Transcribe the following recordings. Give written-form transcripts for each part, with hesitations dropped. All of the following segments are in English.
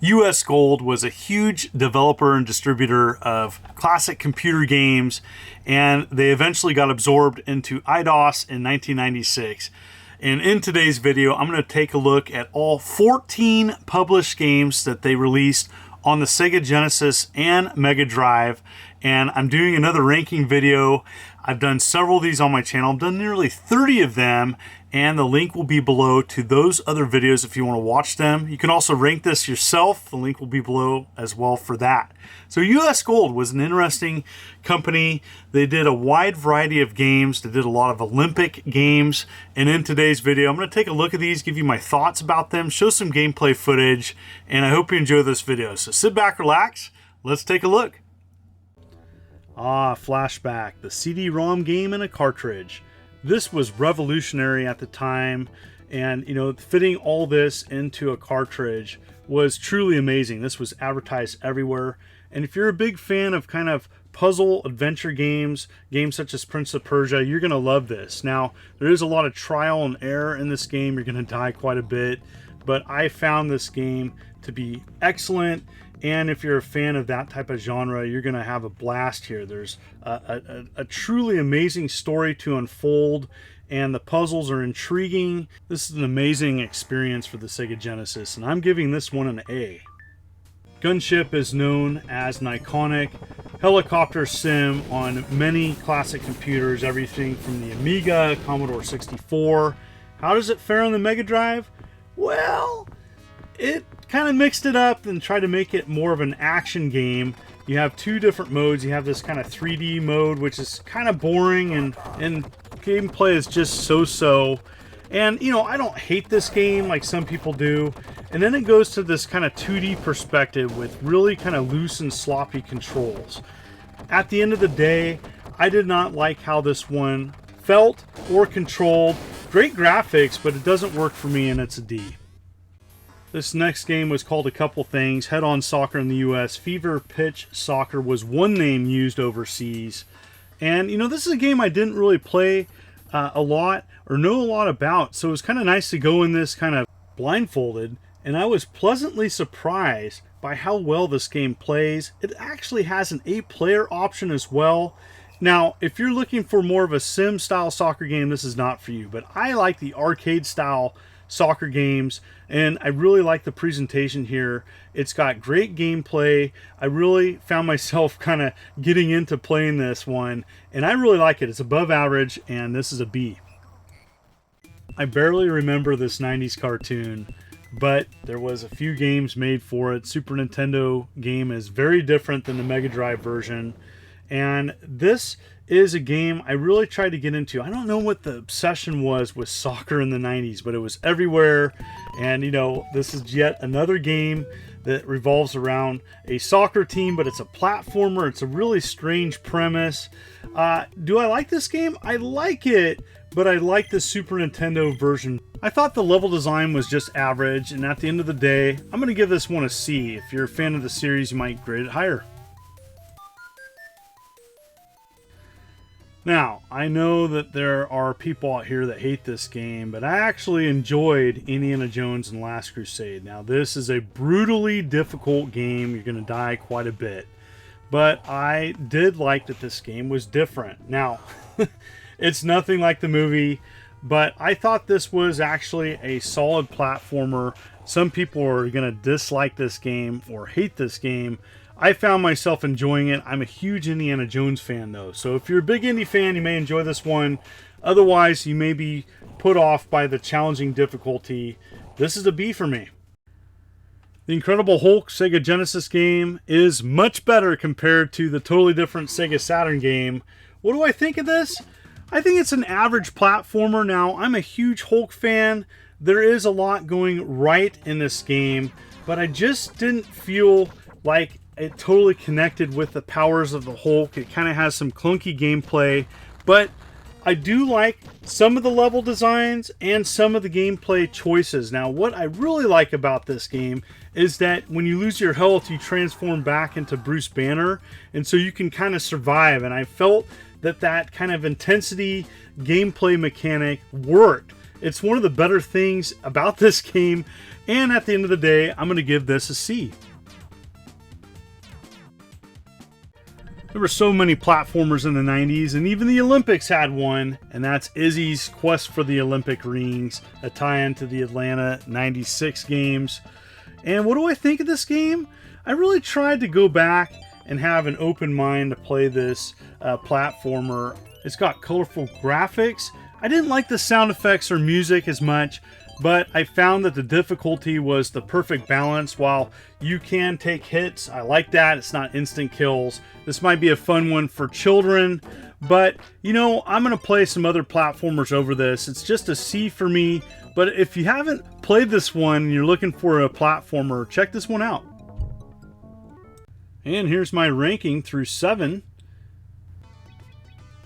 US Gold was a huge developer and distributor of classic computer games, and they eventually got absorbed into IDOS in 1996. And in today's video, I'm going to take a look at all 14 published games that they released on the Sega Genesis and Mega Drive. And I'm doing another ranking video. I've done several of these on my channel. I've done nearly 30 of them, and the link will be below to those other videos if you want to watch them. You can also rank this yourself. The link will be below as well for that. So US Gold was an interesting company. They did a wide variety of games. They did a lot of Olympic games. And in today's video, I'm going to take a look at these, give you my thoughts about them, show some gameplay footage, and I hope you enjoy this video. So sit back, relax, let's take a look. Flashback, the CD-ROM game in a cartridge. This was revolutionary at the time, and fitting all this into a cartridge was truly amazing. This was advertised everywhere, and if you're a big fan of kind of puzzle adventure games such as Prince of Persia, you're going to love this. Now, there is a lot of trial and error in this game. You're going to die quite a bit, but I found this game to be excellent. And if you're a fan of that type of genre, you're going to have a blast here. There's a truly amazing story to unfold, and the puzzles are intriguing. This is an amazing experience for the Sega Genesis, and I'm giving this one an A. Gunship is known as an iconic helicopter sim on many classic computers, everything from the Amiga, Commodore 64. How does it fare on the Mega Drive? Well, it kind of mixed it up and tried to make it more of an action game. You have two different modes. You have this kind of 3D mode, which is kind of boring, and gameplay is just so-so. And, I don't hate this game like some people do. And then it goes to this kind of 2D perspective with really kind of loose and sloppy controls. At the end of the day, I did not like how this one felt or controlled. Great graphics, but it doesn't work for me, and it's a D. This next game was called a couple things. Head-on soccer in the US. Fever pitch soccer was one name used overseas. And, this is a game I didn't really play a lot or know a lot about. So it was kind of nice to go in this kind of blindfolded. And I was pleasantly surprised by how well this game plays. It actually has an 8-player option as well. Now, if you're looking for more of a sim-style soccer game, this is not for you. But I like the arcade-style soccer games, and I really like the presentation here. It's got great gameplay. I really found myself kind of getting into playing this one, and I really like it. It's above average, and this is a B. I barely remember this 90s cartoon, but there was a few games made for it. Super Nintendo game is very different than the Mega Drive version, and this is a game I really tried to get into. I don't know what the obsession was with soccer in the 90s, but it was everywhere. And, this is yet another game that revolves around a soccer team, but it's a platformer. It's a really strange premise. Do I like this game? I like it, but I like the Super Nintendo version. I thought the level design was just average, and at the end of the day, I'm going to give this one a C. If you're a fan of the series, you might grade it higher. Now, I know that there are people out here that hate this game, but I actually enjoyed Indiana Jones and the Last Crusade. Now, this is a brutally difficult game. You're going to die quite a bit. But I did like that this game was different. Now, it's nothing like the movie, but I thought this was actually a solid platformer. Some people are going to dislike this game or hate this game. I found myself enjoying it. I'm a huge Indiana Jones fan, though. So if you're a big Indy fan, you may enjoy this one. Otherwise, you may be put off by the challenging difficulty. This is a B for me. The Incredible Hulk Sega Genesis game is much better compared to the totally different Sega Saturn game. What do I think of this? I think it's an average platformer. Now, I'm a huge Hulk fan. There is a lot going right in this game, but I just didn't feel like it totally connected with the powers of the Hulk. It kind of has some clunky gameplay, but I do like some of the level designs and some of the gameplay choices. Now, what I really like about this game is that when you lose your health, you transform back into Bruce Banner, and so you can kind of survive. And I felt that kind of intensity gameplay mechanic worked. It's one of the better things about this game, and at the end of the day, I'm going to give this a C. There were so many platformers in the 90s, and even the Olympics had one, and that's Izzy's Quest for the Olympic Rings, a tie-in to the Atlanta 96 games. And what do I think of this game? I really tried to go back and have an open mind to play this platformer. It's got colorful graphics. I didn't like the sound effects or music as much, but I found that the difficulty was the perfect balance. While you can take hits, I like that. It's not instant kills. This might be a fun one for children, but you know, I'm going to play some other platformers over this. It's just a C for me, but if you haven't played this one and you're looking for a platformer, check this one out. And here's my ranking through 7.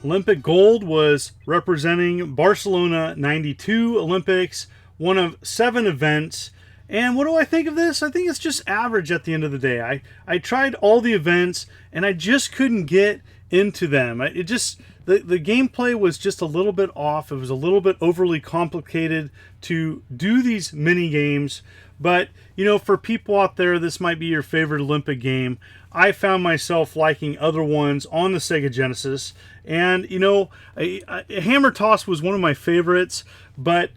Olympic Gold was representing Barcelona 92 Olympics, one of 7 events. And what do I think of this? I think it's just average at the end of the day. I tried all the events and I just couldn't get into them. The gameplay was just a little bit off. It was a little bit overly complicated to do these mini games. But, you know, for people out there, this might be your favorite Olympic game. I found myself liking other ones on the Sega Genesis. And, you know, a Hammer Toss was one of my favorites. But,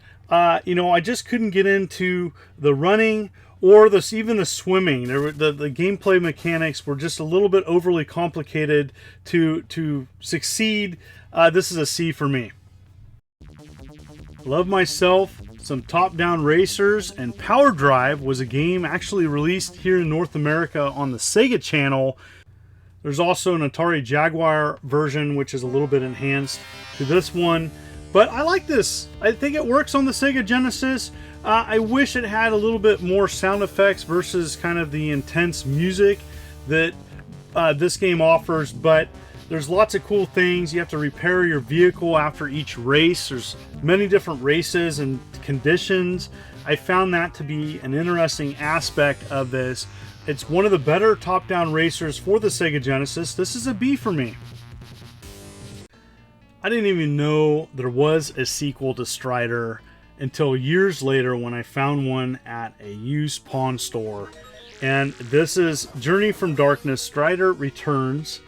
you know, I just couldn't get into the running or even the swimming. The gameplay mechanics were just a little bit overly complicated to succeed. This is a C for me. Love myself some top-down racers, and Power Drive was a game actually released here in North America on the Sega channel. There's also an Atari Jaguar version, which is a little bit enhanced to this one. But I like this. I think it works on the Sega Genesis. I wish it had a little bit more sound effects versus kind of the intense music that this game offers, but there's lots of cool things. You have to repair your vehicle after each race. There's many different races and conditions. I found that to be an interesting aspect of this. It's one of the better top-down racers for the Sega Genesis. This is a B for me. I didn't even know there was a sequel to Strider until years later when I found one at a used pawn store. And this is Journey from Darkness, Strider Returns.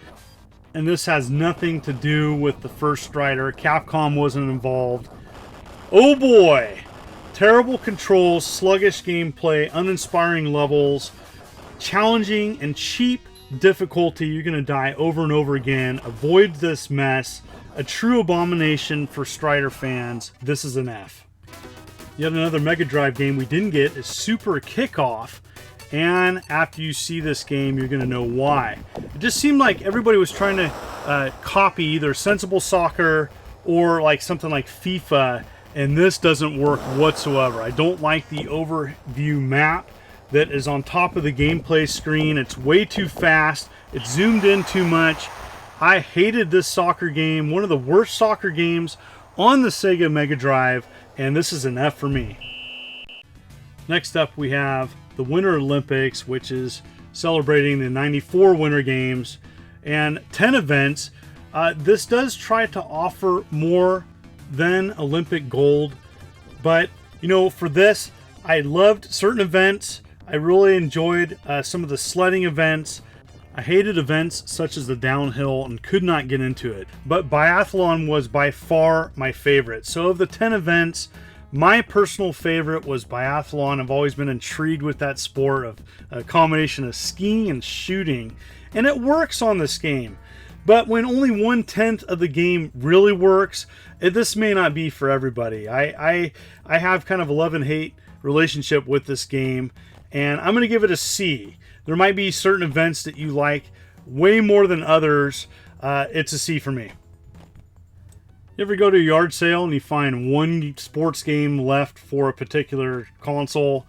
And this has nothing to do with the first Strider. Capcom wasn't involved. Oh boy! Terrible controls, sluggish gameplay, uninspiring levels, challenging and cheap difficulty. You're going to die over and over again. Avoid this mess. A true abomination for Strider fans. This is an F. Yet another Mega Drive game we didn't get is Super Kickoff. And after you see this game, you're going to know why. It just seemed like everybody was trying to copy either Sensible Soccer or like something like FIFA, and this doesn't work whatsoever. I don't like the overview map that is on top of the gameplay screen. It's way too fast. It's zoomed in too much. I hated this soccer game, one of the worst soccer games on the Sega Mega Drive, and this is an F for me. Next up we have the Winter Olympics, which is celebrating the 94 Winter Games and 10 events. This does try to offer more than Olympic Gold, but you know, for this, I loved certain events. I really enjoyed some of the sledding events. I hated events such as the downhill and could not get into it, but biathlon was by far my favorite. So of the 10 events, my personal favorite was biathlon. I've always been intrigued with that sport of a combination of skiing and shooting, and it works on this game. But when only 1/10 of the game really works, this may not be for everybody. I have kind of a love and hate relationship with this game, and I'm going to give it a C. There might be certain events that you like way more than others. It's a C for me. You ever go to a yard sale and you find one sports game left for a particular console?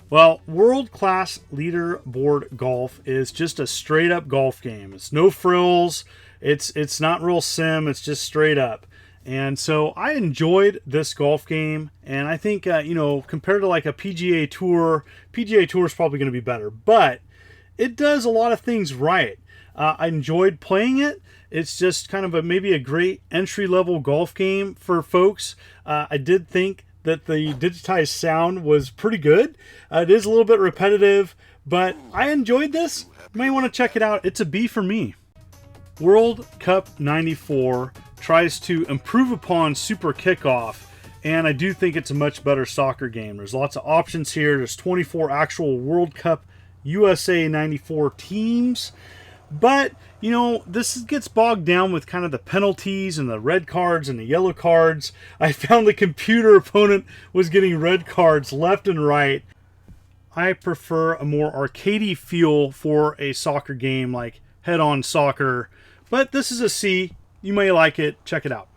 Well, World Class Leaderboard Golf is just a straight up golf game. It's no frills. It's not real sim. It's just straight up. And so I enjoyed this golf game. And I think, you know, compared to like a PGA Tour is probably going to be better. But it does a lot of things right. I enjoyed playing it. It's just kind of maybe a great entry-level golf game for folks. I did think that the digitized sound was pretty good. It is a little bit repetitive, but I enjoyed this. You may want to check it out. It's a B for me. World Cup 94 tries to improve upon Super Kickoff, and I do think it's a much better soccer game. There's lots of options here. There's 24 actual World Cup USA 94 teams, but you know, this gets bogged down with kind of the penalties and the red cards and the yellow cards. I found the computer opponent was getting red cards left and right. I prefer a more arcadey feel for a soccer game like Head-On Soccer, but this is a C. You may like it. Check it out.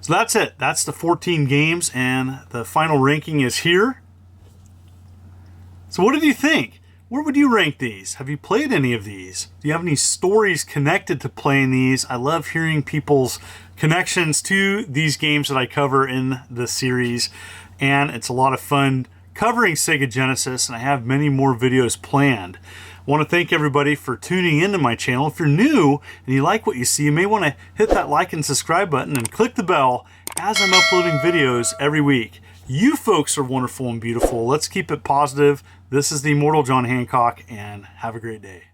So that's it. That's the 14 games, and the final ranking is here. So what did you think? Where would you rank these? Have you played any of these? Do you have any stories connected to playing these? I love hearing people's connections to these games that I cover in the series, and it's a lot of fun covering Sega Genesis, and I have many more videos planned. I want to thank everybody for tuning into my channel. If you're new and you like what you see, you may want to hit that like and subscribe button and click the bell as I'm uploading videos every week. You folks are wonderful and beautiful. Let's keep it positive. This is the Immortal John Hancock, and have a great day.